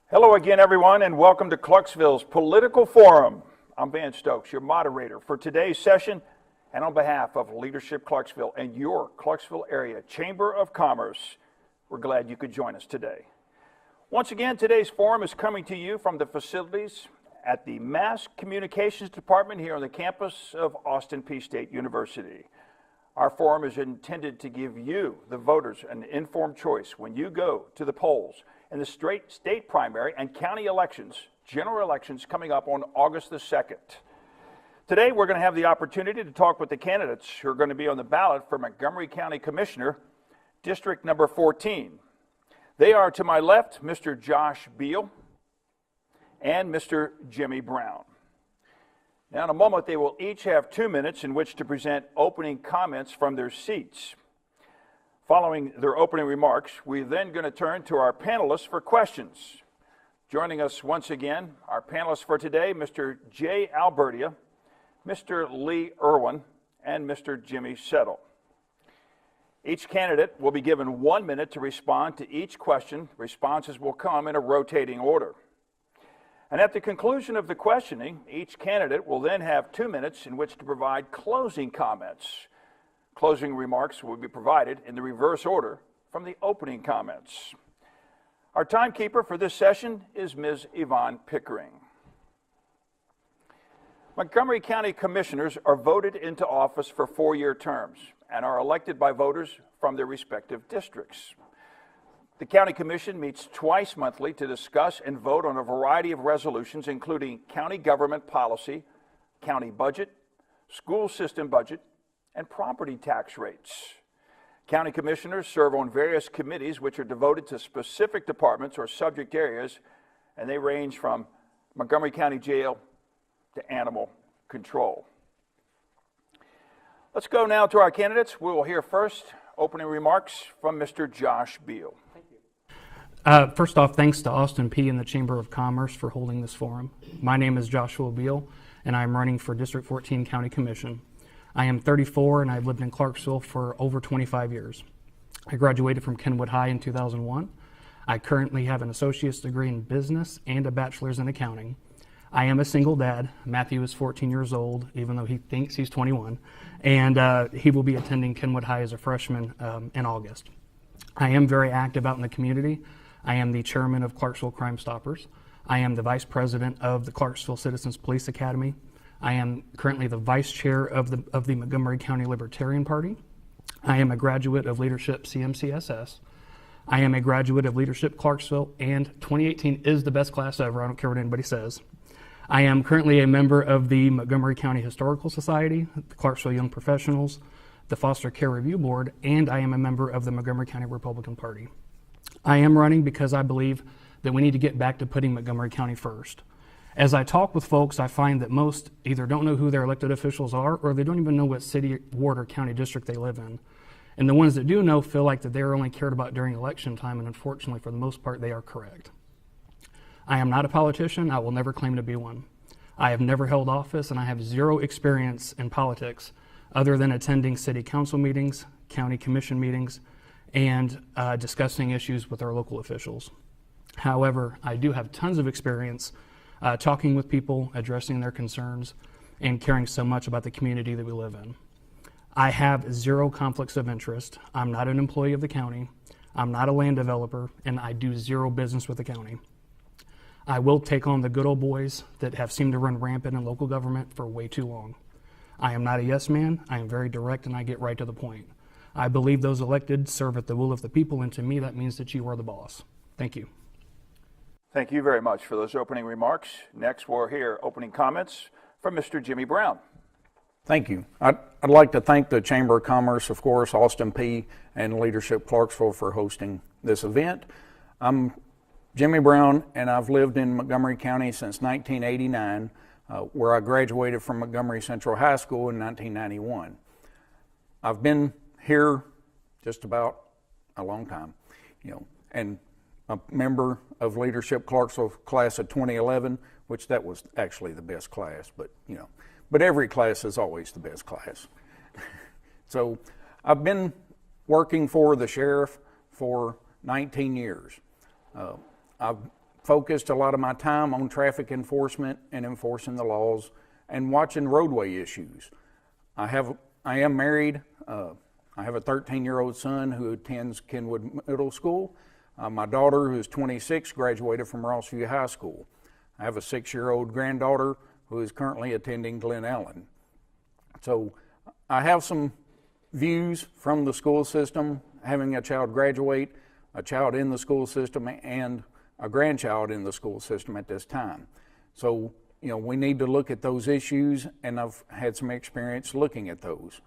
Hello again, everyone, and welcome to Clarksville's Political Forum. I'm Van Stokes, your moderator for today's session, and on behalf of Leadership Clarksville and your Clarksville Area Chamber of Commerce, we're glad you could join us today. Once again, today's forum is coming to you from the facilities at the Mass Communications Department here on the campus of Austin Peay State University. Our forum is intended to give you, the voters, an informed choice when you go to the polls in the state primary and county elections, general elections coming up on August the 2nd. Today, we're going to have the opportunity to talk with the candidates who are going to be on the ballot for Montgomery County Commissioner, District number 14. They are to my left, Mr. Josh Beal and Mr. Jimmy Brown. Now, in a moment, they will each have 2 minutes in which to present opening comments from their seats. Following their opening remarks, we're then going to turn to our panelists for questions. Joining us once again, our panelists for today, Mr. Jay Albertia, Mr. Lee Irwin, and Mr. Jimmy Settle. Each candidate will be given 1 minute to respond to each question. Responses will come in a rotating order. And at the conclusion of the questioning, each candidate will then have 2 minutes in which to provide closing comments. Closing remarks will be provided in the reverse order from the opening comments. Our timekeeper for this session is Ms. Yvonne Pickering. Montgomery County Commissioners are voted into office for 4-year terms and are elected by voters from their respective districts. The County Commission meets twice monthly to discuss and vote on a variety of resolutions, including county government policy, county budget, school system budget, and property tax rates. County commissioners serve on various committees which are devoted to specific departments or subject areas, and they range from Montgomery County Jail to animal control. Let's go now to our candidates. We will hear first opening remarks from Mr. Josh Beal. Thank you. First off, thanks to Austin Peay and the Chamber of Commerce for holding this forum. My name is Joshua Beal, and I'm running for District 14 County Commission. I am 34 and I've lived in Clarksville for over 25 years. I graduated from Kenwood High in 2001. I currently have an associate's degree in business and a bachelor's in accounting. I am a single dad. Matthew is 14 years old, even though he thinks he's 21, and he will be attending Kenwood High as a freshman in August. I am very active out in the community. I am the chairman of Clarksville Crime Stoppers. I am the vice president of the Clarksville Citizens Police Academy. I am currently the vice chair of the Montgomery County Libertarian Party. I am a graduate of Leadership CMCSS. I am a graduate of Leadership Clarksville, and 2018 is the best class ever. I don't care what anybody says. I am currently a member of the Montgomery County Historical Society, the Clarksville Young Professionals, the Foster Care Review Board, and I am a member of the Montgomery County Republican Party. I am running because I believe that we need to get back to putting Montgomery County first. As I talk with folks, I find that most either don't know who their elected officials are or they don't even know what city, ward, or county district they live in. And the ones that do know feel like that they're only cared about during election time, and unfortunately, for the most part, they are correct. I am not a politician. I will never claim to be one. I have never held office, and I have zero experience in politics other than attending city council meetings, county commission meetings, and discussing issues with our local officials. However, I do have tons of experience talking with people, addressing their concerns, and caring so much about the community that we live in. I have zero conflicts of interest. I'm not an employee of the county. I'm not a land developer, and I do zero business with the county. I will take on the good old boys that have seemed to run rampant in local government for way too long. I am not a yes man. I am very direct, and I get right to the point. I believe those elected serve at the will of the people, and to me that means that you are the boss. Thank you. Thank you very much for those opening remarks. Next, we'll hear opening comments from Mr. Jimmy Brown. Thank you. I'd like to thank the Chamber of Commerce, of course, Austin Peay, and Leadership Clarksville for hosting this event. I'm Jimmy Brown, and I've lived in Montgomery County since 1989, where I graduated from Montgomery Central High School in 1991. I've been here just about a long time, and a member of Leadership Clarksville class of 2011, which that was actually the best class, but every class is always the best class. So I've been working for the sheriff for 19 years. I've focused a lot of my time on traffic enforcement and enforcing the laws and watching roadway issues. I am married. I have a 13-year-old son who attends Kenwood Middle School. My daughter, who is 26, graduated from Rossview High School. I have a 6-year-old granddaughter who is currently attending Glen Allen. So I have some views from the school system, having a child graduate, a child in the school system, and a grandchild in the school system at this time. So, we need to look at those issues, and I've had some experience looking at those.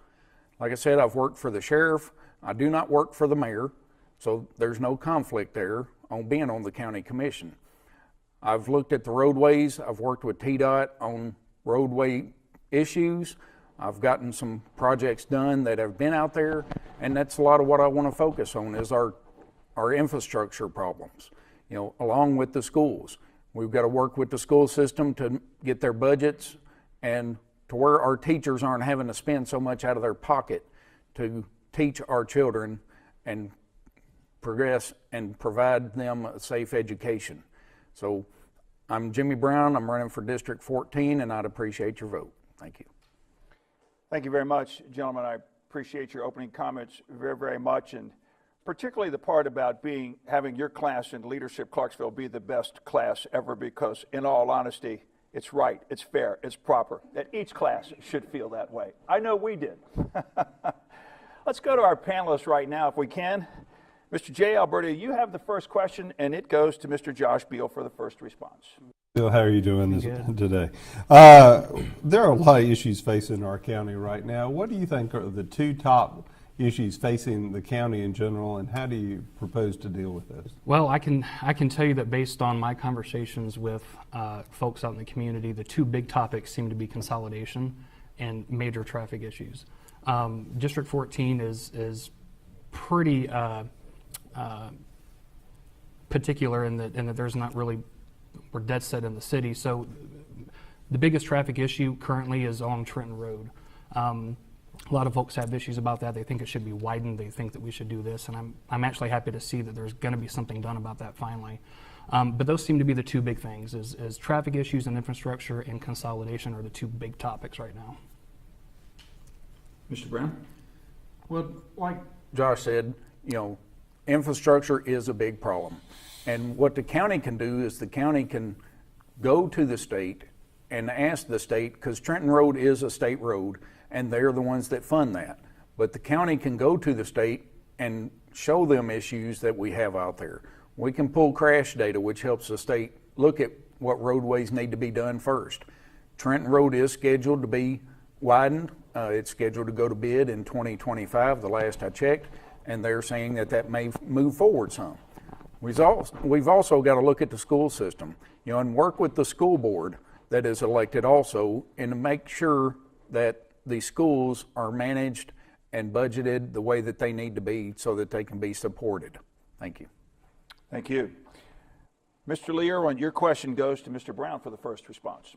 Like I said, I've worked for the sheriff. I do not work for the mayor, so there's no conflict there on being on the county commission. I've looked at the roadways. I've worked with TDOT on roadway issues. I've gotten some projects done that have been out there, and that's a lot of what I want to focus on is our infrastructure problems, along with the schools. We've got to work with the school system to get their budgets and to where our teachers aren't having to spend so much out of their pocket to teach our children and progress and provide them a safe education. So I'm Jimmy Brown. I'm running for District 14, and I'd appreciate your vote. Thank you. Thank you very much, gentlemen. I appreciate your opening comments very, very much, and particularly the part about having your class in Leadership Clarksville be the best class ever, because in all honesty, it's right, it's fair, it's proper, that each class should feel that way. I know we did. Let's go to our panelists right now if we can. Mr. J. Alberta, you have the first question, and it goes to Mr. Josh Beal for the first response. Bill, how are you doing today? There are a lot of issues facing our county right now. What do you think are the two top issues facing the county in general, and how do you propose to deal with those? Well, I can tell you that based on my conversations with folks out in the community, the two big topics seem to be consolidation and major traffic issues. District 14 is pretty particular in that there's not really, we're dead set in the city. So the biggest traffic issue currently is on Trenton Road. A lot of folks have issues about that. They think it should be widened. They think that we should do this, and I'm actually happy to see that there's going to be something done about that finally. But those seem to be the two big things: is traffic issues and infrastructure, and consolidation are the two big topics right now. Mr. Brown? Well, like Josh said, infrastructure is a big problem, and what the county can do is the county can go to the state and ask the state, because Trenton Road is a state road, and they're the ones that fund that. But the county can go to the state and show them issues that we have out there. We can pull crash data, which helps the state look at what roadways need to be done first. Trenton Road is scheduled to be widened. It's scheduled to go to bid in 2025, the last I checked, and they're saying that may move forward some. We've also got to look at the school system, and work with the school board that is elected also, and to make sure that the schools are managed and budgeted the way that they need to be so that they can be supported. Thank you. Thank you. Mr. Lee Irwin, your question goes to Mr. Brown for the first response.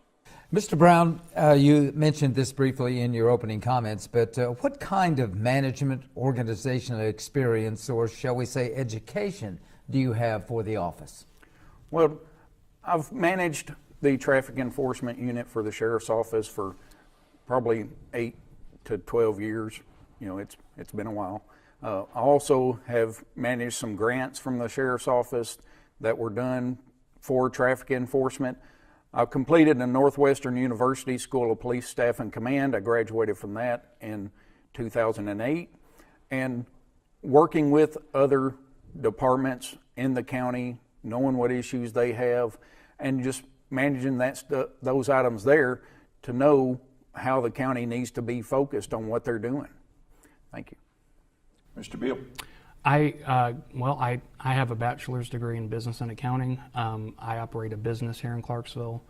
Mr. Brown, you mentioned this briefly in your opening comments, but what kind of management, organizational experience, or shall we say education, do you have for the office? Well, I've managed the traffic enforcement unit for the sheriff's office for probably 8 to 12 years. It's been a while. I also have managed some grants from the sheriff's office that were done for traffic enforcement. I've completed a Northwestern University School of Police Staff and Command. I graduated from that in 2008. And working with other departments in the county, knowing what issues they have, and just managing those items there to know how the county needs to be focused on what they're doing. Thank you. Mr. Beal? I have a bachelor's degree in business and accounting. I operate a business here in Clarksville.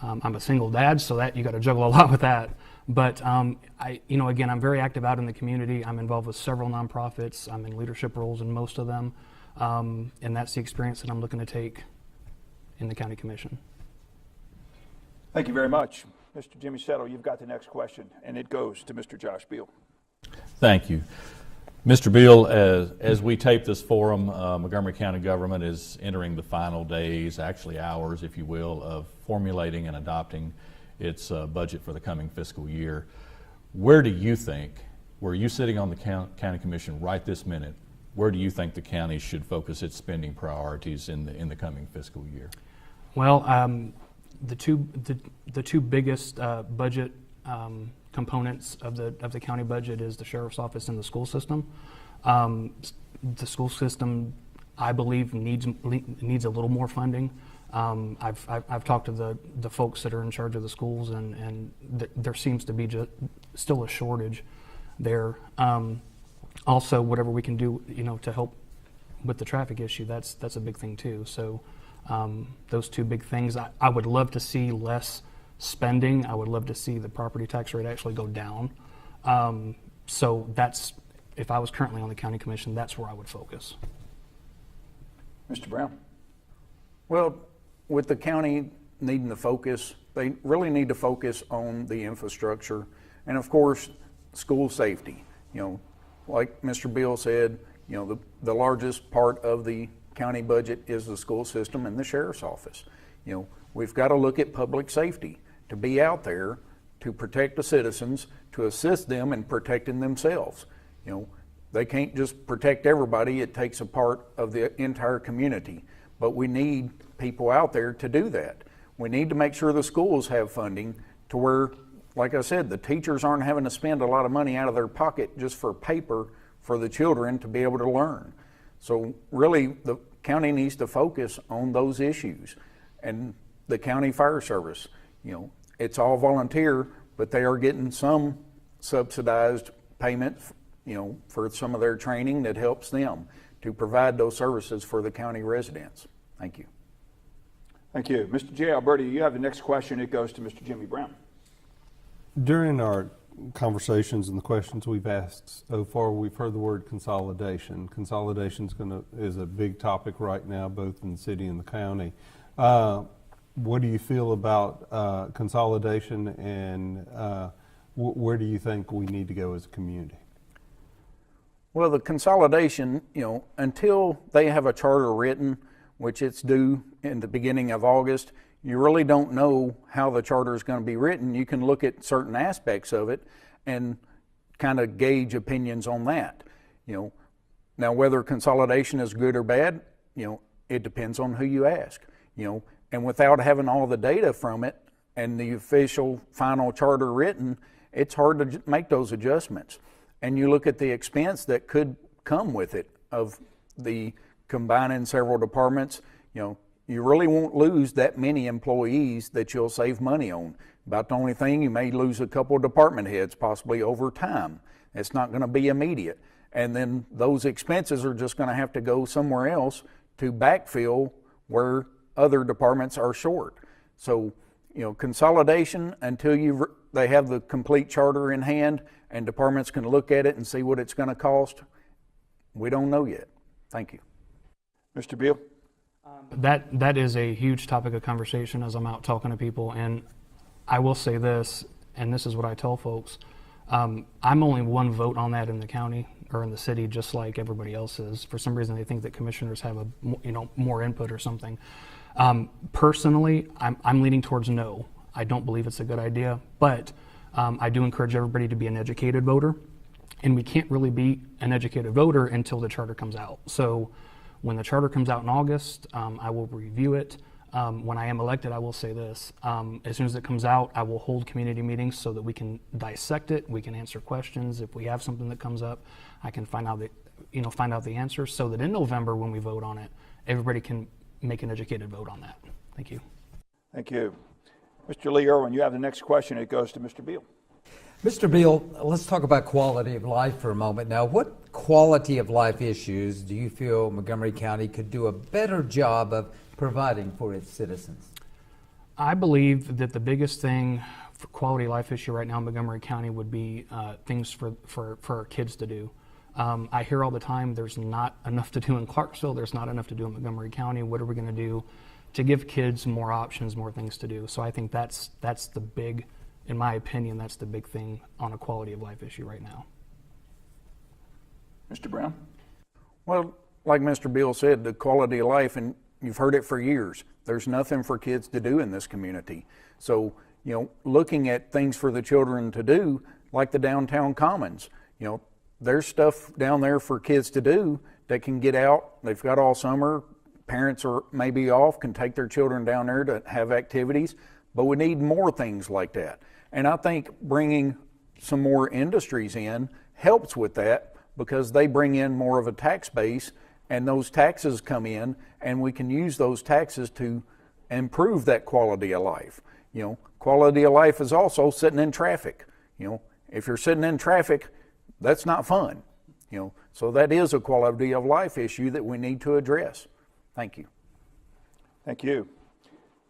I'm a single dad, so that you got to juggle a lot with that. But again, I'm very active out in the community. I'm involved with several nonprofits. I'm in leadership roles in most of them, and that's the experience that I'm looking to take in the county commission. Thank you very much. Mr. Jimmy Settle, you've got the next question, and it goes to Mr. Josh Beal. Thank you. Mr. Beal, as we tape this forum, Montgomery County government is entering the final days, actually hours, if you will, of formulating and adopting its budget for the coming fiscal year. Where do you think, were you sitting on the county commission right this minute, where do you think the county should focus its spending priorities in the coming fiscal year? Well, the two biggest budget components of the county budget is the sheriff's office and the school system. The school system, I believe, needs a little more funding. I've talked to the folks that are in charge of the schools, and there seems to be still a shortage there. Also, whatever we can do, to help with the traffic issue, that's a big thing too. So those two big things. I would love to see less spending. I would love to see the property tax rate actually go down. So that's, if I was currently on the county commission, that's where I would focus. Mr. Brown. Well, with the county needing to focus, they really need to focus on the infrastructure and, of course, school safety. Like Mr. Beal said, the largest part of the county budget is the school system and the sheriff's office. We've got to look at public safety, to be out there to protect the citizens, to assist them in protecting themselves. They can't just protect everybody. It takes a part of the entire community. But we need people out there to do that. We need to make sure the schools have funding to where, like I said, the teachers aren't having to spend a lot of money out of their pocket just for paper for the children to be able to learn. So really, the county needs to focus on those issues. And the county fire service, it's all volunteer, but they are getting some subsidized payment, for some of their training that helps them to provide those services for the county residents. Thank you. Thank you. Mr. J. Alberti, you have the next question. It goes to Mr. Jimmy Brown. During our conversations and the questions we've asked so far, we've heard the word consolidation. Consolidation is a big topic right now, both in the city and the county. What do you feel about consolidation, and where do you think we need to go as a community? Well, the consolidation, until they have a charter written, which it's due in the beginning of August, you really don't know how the charter is going to be written. You can look at certain aspects of it and kind of gauge opinions on that. Now whether consolidation is good or bad, it depends on who you ask. And without having all the data from it and the official final charter written, it's hard to make those adjustments. And you look at the expense that could come with it of the combining several departments. You really won't lose that many employees that you'll save money on. About the only thing, you may lose a couple of department heads possibly over time. It's not going to be immediate. And then those expenses are just going to have to go somewhere else to backfill where other departments are short. So, consolidation until they have the complete charter in hand and departments can look at it and see what it's going to cost, we don't know yet. Thank you. Mr. Beal? That is a huge topic of conversation as I'm out talking to people, and I will say this, and this is what I tell folks. I'm only one vote on that in the county or in the city, just like everybody else is. For some reason, they think that commissioners have more input or something. Personally, I'm leaning towards no. I don't believe it's a good idea, but I do encourage everybody to be an educated voter, and we can't really be an educated voter until the charter comes out. So when the charter comes out in August, I will review it. When I am elected, I will say this. As soon as it comes out, I will hold community meetings so that we can dissect it, we can answer questions. If we have something that comes up, I can find out the answers so that in November when we vote on it, everybody can make an educated vote on that. Thank you. Thank you. Mr. Lee Irwin, you have the next question. It goes to Mr. Beal. Mr. Beal, let's talk about quality of life for a moment. Now, what quality of life issues do you feel Montgomery County could do a better job of providing for its citizens? I believe that the biggest thing for quality of life issue right now in Montgomery County would be things for our kids to do. I hear all the time there's not enough to do in Clarksville, there's not enough to do in Montgomery County. What are we going to do to give kids more options, more things to do? So I think that's the big, in my opinion, that's the big thing on a quality of life issue right now. Mr. Brown? Well, like Mr. Beal said, the quality of life, and you've heard it for years, there's nothing for kids to do in this community. So, looking at things for the children to do, like the downtown commons, there's stuff down there for kids to do that can get out. They've got all summer. Parents are maybe off, can take their children down there to have activities, but we need more things like that. And I think bringing some more industries in helps with that, because they bring in more of a tax base, and those taxes come in, and we can use those taxes to improve that quality of life. Quality of life is also sitting in traffic. If you're sitting in traffic, that's not fun. So that is a quality of life issue that we need to address. Thank you. Thank you.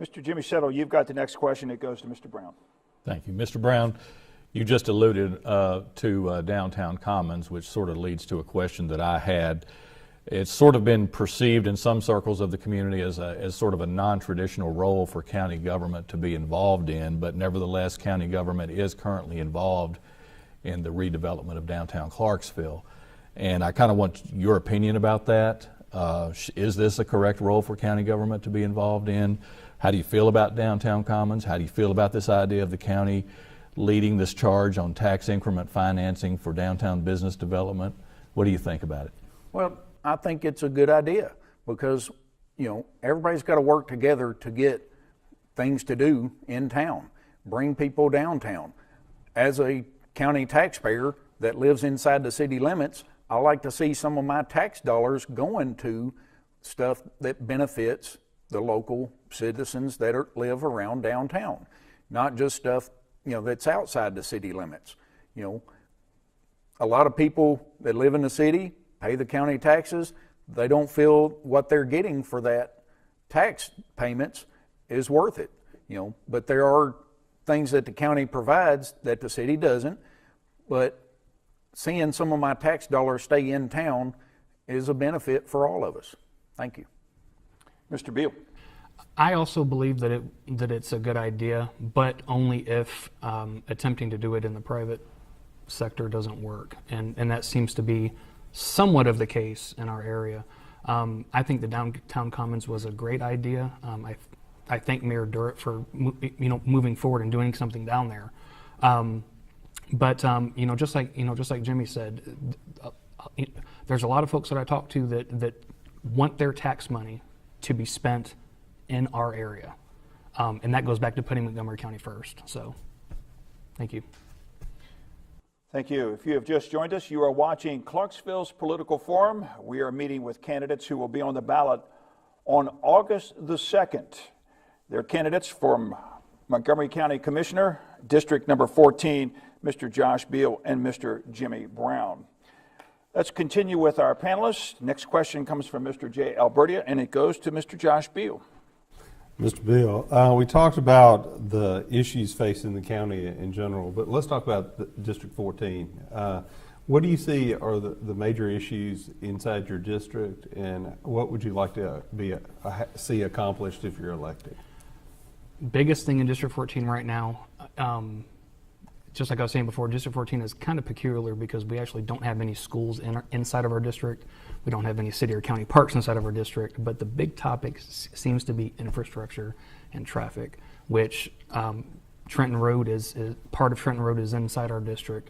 Mr. Jimmy Settle, you've got the next question. It goes to Mr. Brown. Thank you. Mr. Brown, you just alluded to downtown commons, which sort of leads to a question that I had. It's sort of been perceived in some circles of the community as sort of a non-traditional role for county government to be involved in, but nevertheless, county government is currently involved in the redevelopment of downtown Clarksville. And I kind of want your opinion about that. Is this a correct role for county government to be involved in? How do you feel about downtown commons? How do you feel about this idea of the county leading this charge on tax increment financing for downtown business development? What do you think about it? Well, I think it's a good idea, because, everybody's got to work together to get things to do in town, bring people downtown. As a county taxpayer that lives inside the city limits, I like to see some of my tax dollars going to stuff that benefits the local citizens that live around downtown, not just stuff, that's outside the city limits. A lot of people that live in the city pay the county taxes. They don't feel what they're getting for that tax payments is worth it. But there are things that the county provides that the city doesn't. But seeing some of my tax dollars stay in town is a benefit for all of us. Thank you. Mr. Beal? I also believe that it's a good idea, but only if attempting to do it in the private sector doesn't work, and that seems to be somewhat of the case in our area. I think the downtown commons was a great idea. I thank Mayor Durrett for moving forward and doing something down there. But just like Jimmy said, there's a lot of folks that I talk to that want their tax money to be spent in our area, and that goes back to putting Montgomery County first. So, thank you. Thank you. If you have just joined us, you are watching Clarksville's Political Forum. We are meeting with candidates who will be on the ballot on August the 2nd. They're candidates from Montgomery County Commissioner, District number 14, Mr. Josh Beal and Mr. Jimmy Brown. Let's continue with our panelists. Next question comes from Mr. Jay Albertia, and it goes to Mr. Josh Beal. Mr. Beal, we talked about the issues facing the county in general, but let's talk about District 14. What do you see are the major issues inside your district, and what would you like to see accomplished if you're elected? Biggest thing in District 14 right now, just like I was saying before, District 14 is kind of peculiar because we actually don't have any schools inside of our district. We don't have any city or county parks inside of our district, but the big topic seems to be infrastructure and traffic, which Trenton Road is part of Trenton Road is inside our district.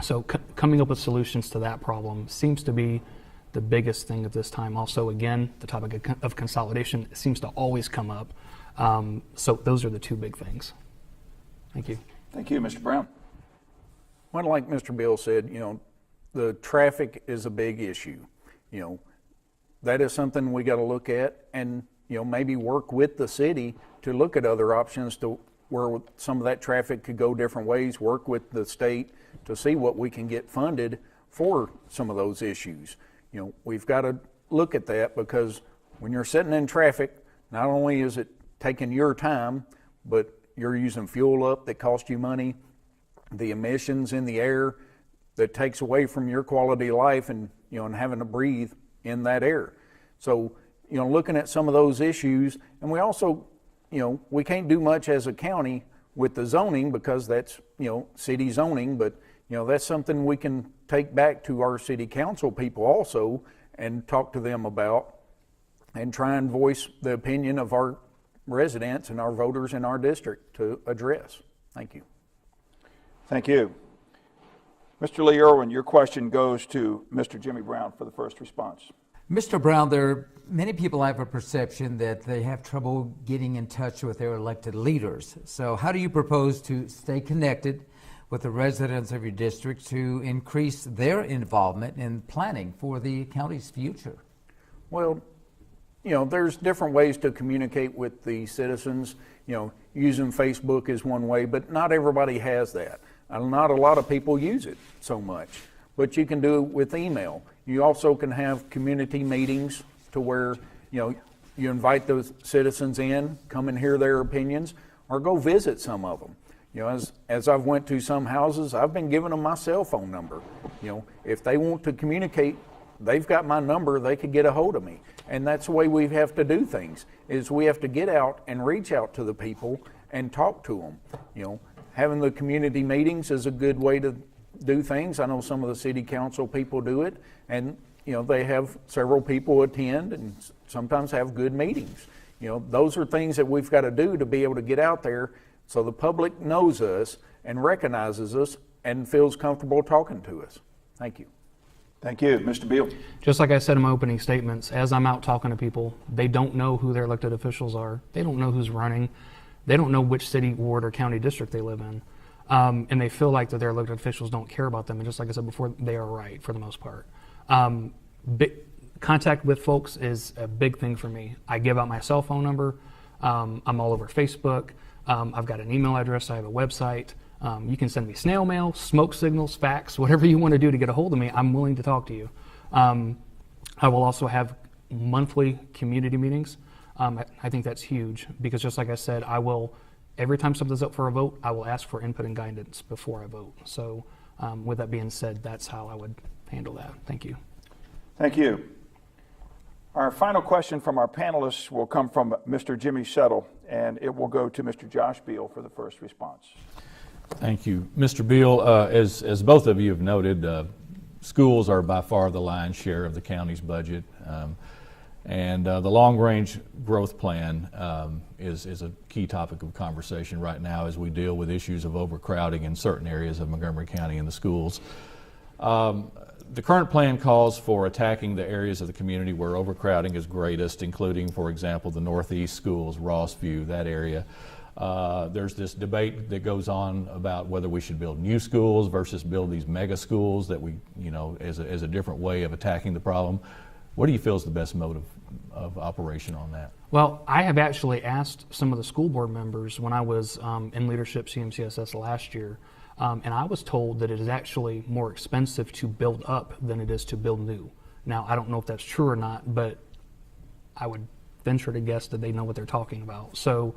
So coming up with solutions to that problem seems to be the biggest thing at this time. Also, again, the topic of consolidation seems to always come up. So those are the two big things. Thank you. Thank you, Mr. Brown. Well, like Mr. Beal said, the traffic is a big issue. That is something we got to look at, and maybe work with the city to look at other options to where some of that traffic could go different ways. Work with the state to see what we can get funded for some of those issues. We've got to look at that, because when you're sitting in traffic, not only is it taking your time, but you're using fuel up that costs you money, the emissions in the air that takes away from your quality of life, and and having to breathe in that air. So looking at some of those issues, and we also we can't do much as a county with the zoning, because that's city zoning, but that's something we can take back to our city council people also and talk to them about and try and voice the opinion of our residents and our voters in our district to address. Thank you. Thank you. Mr. Lee Irwin, your question goes to Mr. Jimmy Brown for the first response. Mr. Brown, there are many people have a perception that they have trouble getting in touch with their elected leaders. So how do you propose to stay connected with the residents of your district to increase their involvement in planning for the county's future? Well, there's different ways to communicate with the citizens. Using Facebook is one way, but not everybody has that. Not a lot of people use it so much, but you can do it with email. You also can have community meetings to where, you invite those citizens in, come and hear their opinions, or go visit some of them. As I've went to some houses, I've been giving them my cell phone number. If they want to communicate, they've got my number, they could get a hold of me. And that's the way we have to do things, is we have to get out and reach out to the people and talk to them. Having the community meetings is a good way to do things. I know some of the city council people do it, and they have several people attend and sometimes have good meetings. Those are things that we've got to do to be able to get out there so the public knows us and recognizes us and feels comfortable talking to us. Thank you. Thank you. Mr. Beal. Just like I said in my opening statements, as I'm out talking to people, they don't know who their elected officials are. They don't know who's running. They don't know which city, ward, or county district they live in. And they feel like that their elected officials don't care about them. And just like I said before, they are right for the most part. Contact with folks is a big thing for me. I give out my cell phone number. I'm all over Facebook. I've got an email address. I have a website. You can send me snail mail, smoke signals, fax, whatever you want to do to get a hold of me. I'm willing to talk to you. I will also have monthly community meetings. I think that's huge because just like I said, every time something's up for a vote, I will ask for input and guidance before I vote. So with that being said, that's how I would handle that. Thank you. Thank you. Our final question from our panelists will come from Mr. Jimmy Settle, and it will go to Mr. Josh Beal for the first response. Thank you. Mr. Beal, as both of you have noted, schools are by far the lion's share of the county's budget. And the long-range growth plan is a key topic of conversation right now as we deal with issues of overcrowding in certain areas of Montgomery County in the schools. The current plan calls for attacking the areas of the community where overcrowding is greatest, including, for example, the northeast schools, Rossview, that area. There's this debate that goes on about whether we should build new schools versus build these mega schools that we, as a different way of attacking the problem. What do you feel is the best mode of operation on that? Well, I have actually asked some of the school board members when I was in leadership CMCSS last year, and I was told that it is actually more expensive to build up than it is to build new. Now, I don't know if that's true or not, but I would venture to guess that they know what they're talking about. So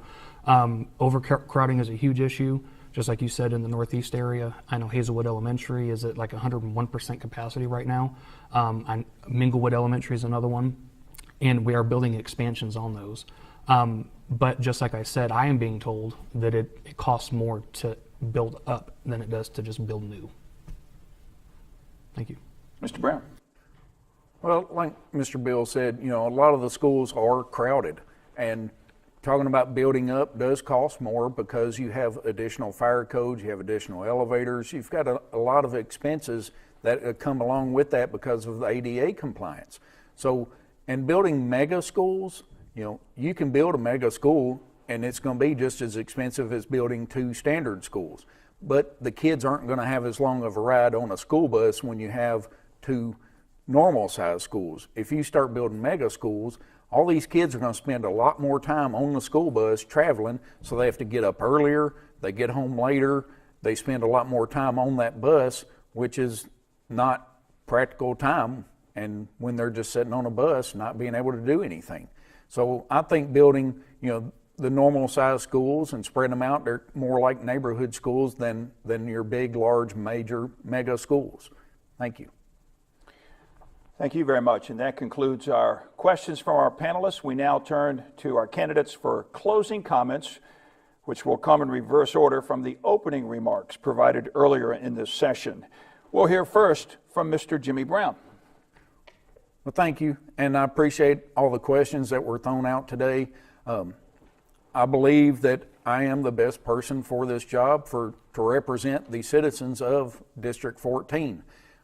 overcrowding is a huge issue. Just like you said, in the northeast area, I know Hazelwood Elementary is at like 101% capacity right now. Minglewood Elementary is another one, and we are building expansions on those. But just like I said, I am being told that it costs more to build up than it does to just build new. Thank you. Mr. Brown. Well, like Mr. Bill said, a lot of the schools are crowded, and talking about building up does cost more because you have additional fire codes, you have additional elevators, you've got a lot of expenses that come along with that because of the ADA compliance. So, and building mega schools, you can build a mega school and it's going to be just as expensive as building 2 standard schools. But the kids aren't going to have as long of a ride on a school bus when you have 2 normal size schools. If you start building mega schools, all these kids are going to spend a lot more time on the school bus traveling, so they have to get up earlier, they get home later, they spend a lot more time on that bus, which is not practical time, and when they're just sitting on a bus not being able to do anything. So I think building, the normal size schools and spreading them out, they're more like neighborhood schools than your big, large, major, mega schools. Thank you. Thank you very much. And that concludes our questions from our panelists. We now turn to our candidates for closing comments. which will come in reverse order from the opening remarks provided earlier in this session. We'll hear first from Mr. Jimmy Brown. Well, thank you, and I appreciate all the questions that were thrown out today. I believe that I am the best person for this job to represent the citizens of District 14.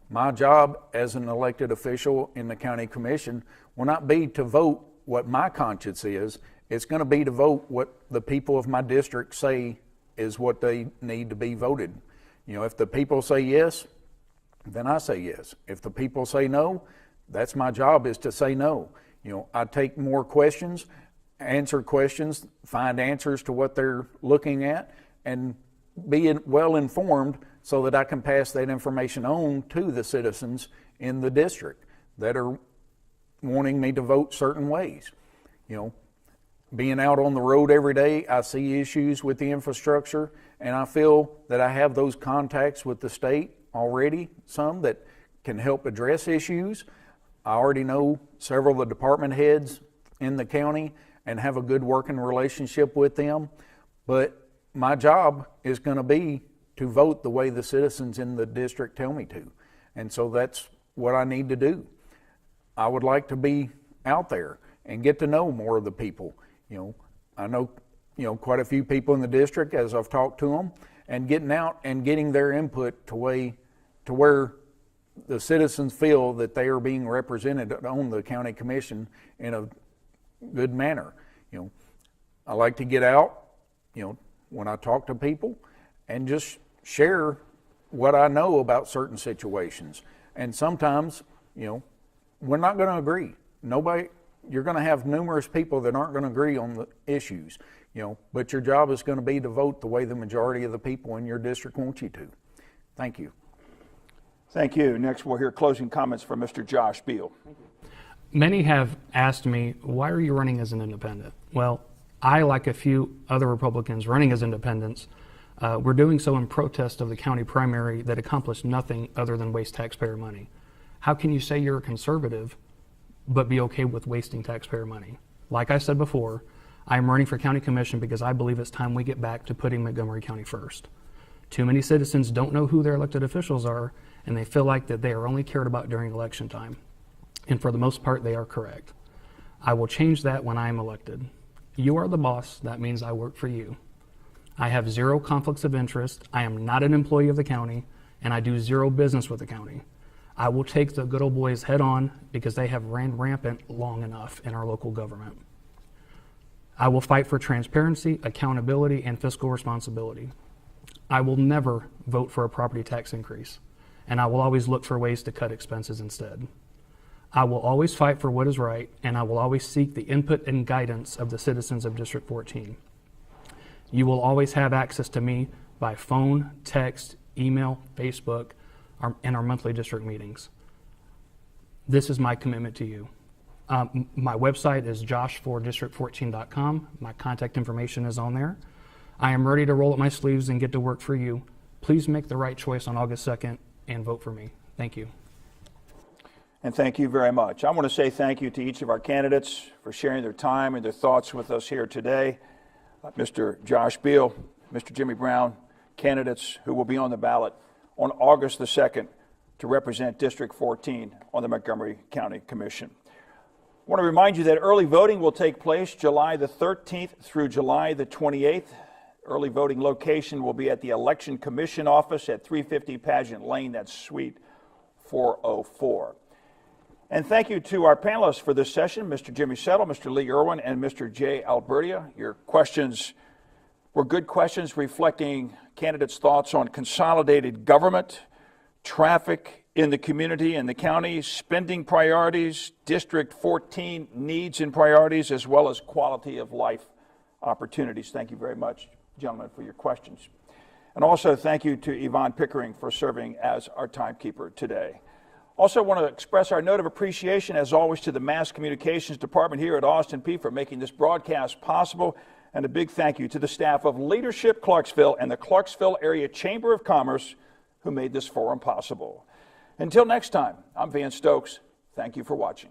My job as an elected official in the county commission will not be to vote what my conscience is. It's going to be to vote what the people of my district say is what they need to be voted. You know, if the people say yes, then I say yes. If the people say no, that's my job, is to say no. You know, I take more questions, answer questions, find answers to what they're looking at, and be well informed so that I can pass that information on to the citizens in the district that are wanting me to vote certain ways. You know, being out on the road every day, I see issues with the infrastructure, and I feel that I have those contacts with the state already, some that can help address issues. I already know several of the department heads in the county and have a good working relationship with them, but my job is going to be to vote the way the citizens in the district tell me to. And so that's what I need to do. I would like to be out there and get to know more of the people. You know, I know, quite a few people in the district as I've talked to them, and getting out and getting their input to where the citizens feel that they are being represented on the county commission in a good manner. You know, I like to get out, when I talk to people, and just share what I know about certain situations. And sometimes, we're not going to agree. You're going to have numerous people that aren't going to agree on the issues, but your job is going to be to vote the way the majority of the people in your district want you to. Thank you. Thank you. Next, we'll hear closing comments from Mr. Josh Beal. Many have asked me, why are you running as an independent? Well, I, like a few other Republicans running as independents, we're doing so in protest of the county primary that accomplished nothing other than waste taxpayer money. How can you say you're a conservative but be okay with wasting taxpayer money? Like I said before, I'm running for county commission because I believe it's time we get back to putting Montgomery County first. Too many citizens don't know who their elected officials are, and they feel like that they are only cared about during election time. And for the most part, they are correct. I will change that when I am elected. You are the boss, that means I work for you. I have zero conflicts of interest, I am not an employee of the county, and I do zero business with the county. I will take the good old boys head on because they have ran rampant long enough in our local government. I will fight for transparency, accountability, and fiscal responsibility. I will never vote for a property tax increase, and I will always look for ways to cut expenses instead. I will always fight for what is right, and I will always seek the input and guidance of the citizens of District 14. You will always have access to me by phone, text, email, Facebook, and our monthly district meetings. This is my commitment to you. My website is josh4district14.com. My contact information is on there. I am ready to roll up my sleeves and get to work for you. Please make the right choice on August 2nd and vote for me. Thank you. And thank you very much. I want to say thank you to each of our candidates for sharing their time and their thoughts with us here today. Mr. Josh Beal, Mr. Jimmy Brown, candidates who will be on the ballot on August the 2nd to represent District 14 on the Montgomery County Commission. I want to remind you that early voting will take place July the 13th through July the 28th. Early voting location will be at the Election Commission office at 350 Pageant Lane, that's Suite 404. And thank you to our panelists for this session, Mr. Jimmy Settle, Mr. Lee Irwin, and Mr. Jay Albertia. Your questions were good questions reflecting candidates' thoughts on consolidated government, traffic in the community and the county, spending priorities, District 14 needs and priorities, as well as quality of life opportunities. Thank you very much, gentlemen, for your questions. And also thank you to Yvonne Pickering for serving as our timekeeper today. Also want to express our note of appreciation, as always, to the Mass Communications Department here at Austin Peay for making this broadcast possible. And a big thank you to the staff of Leadership Clarksville and the Clarksville Area Chamber of Commerce who made this forum possible. Until next time, I'm Van Stokes. Thank you for watching.